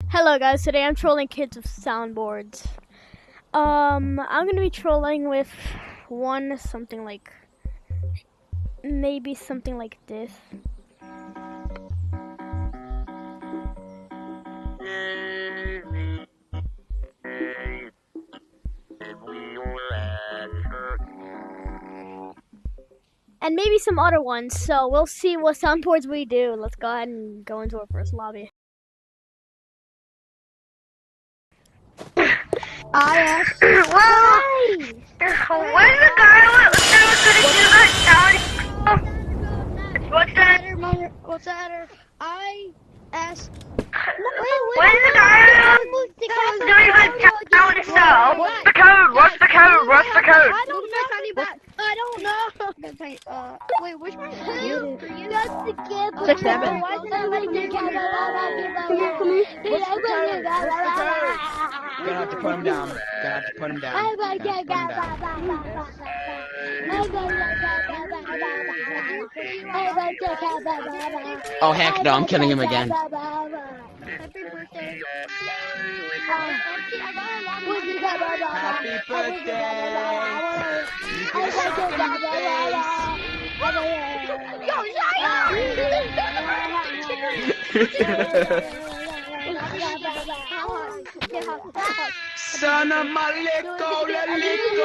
Hello guys, today I'm trolling kids with soundboards. I'm gonna be trolling with something like, maybe something like this. And maybe some other ones, so we'll see what soundboards we do. Let's go ahead and go into our first lobby. I asked. Well, where's the guy that was gonna do that challenge? What's that? What's that? I asked. Where's the guy that was doing that challenge? So, what's the code? What's the code? What's the code? I don't know. I don't know. Wait, which one? You got the kid. 6-7. Gonna have to put him down. Oh heck no, I'm killing him again. Happy birthday. Happy birthday! Salam alaikum, alaikum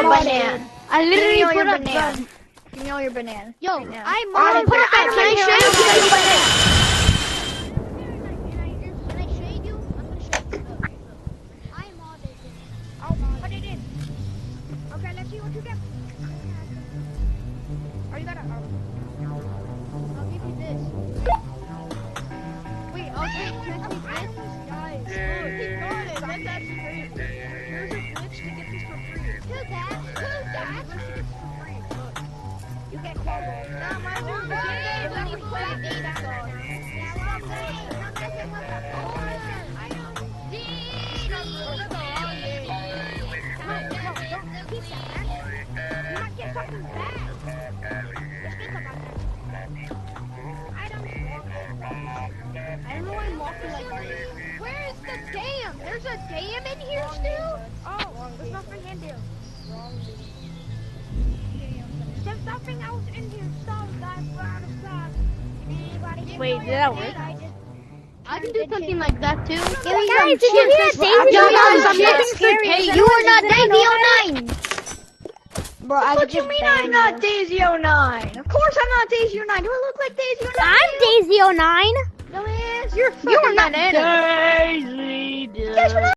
banana. I literally put up banana. Give me all your banana. Yo, I'm on. Can I show you banana? Can I show you? I'm gonna show you. I'm on it. Oh, put it in. Okay, let's see what you get. Are you gonna? I'll give you this. Wait, I'll take this. Guys, look, he got it. That's actually great. There's a glitch to get this for free. Who's that? You get called. No, my room is when you play a game song. I don't know why I'm walking like this. Where is the dam? There's a dam in here still? Oh, there's nothing in here. There's nothing else in here. Stop, guys. We're out of stock. Wait, did that work? I can do something like that too. Guys, did you hear that Daisy? You are not Daisy 09! Bro, what do you mean I'm not Daisy 09? Of course I'm not Daisy 09. Do I look like Daisy 09? I'm Daisy 09. Dumbass, you're not Daisy. Guess what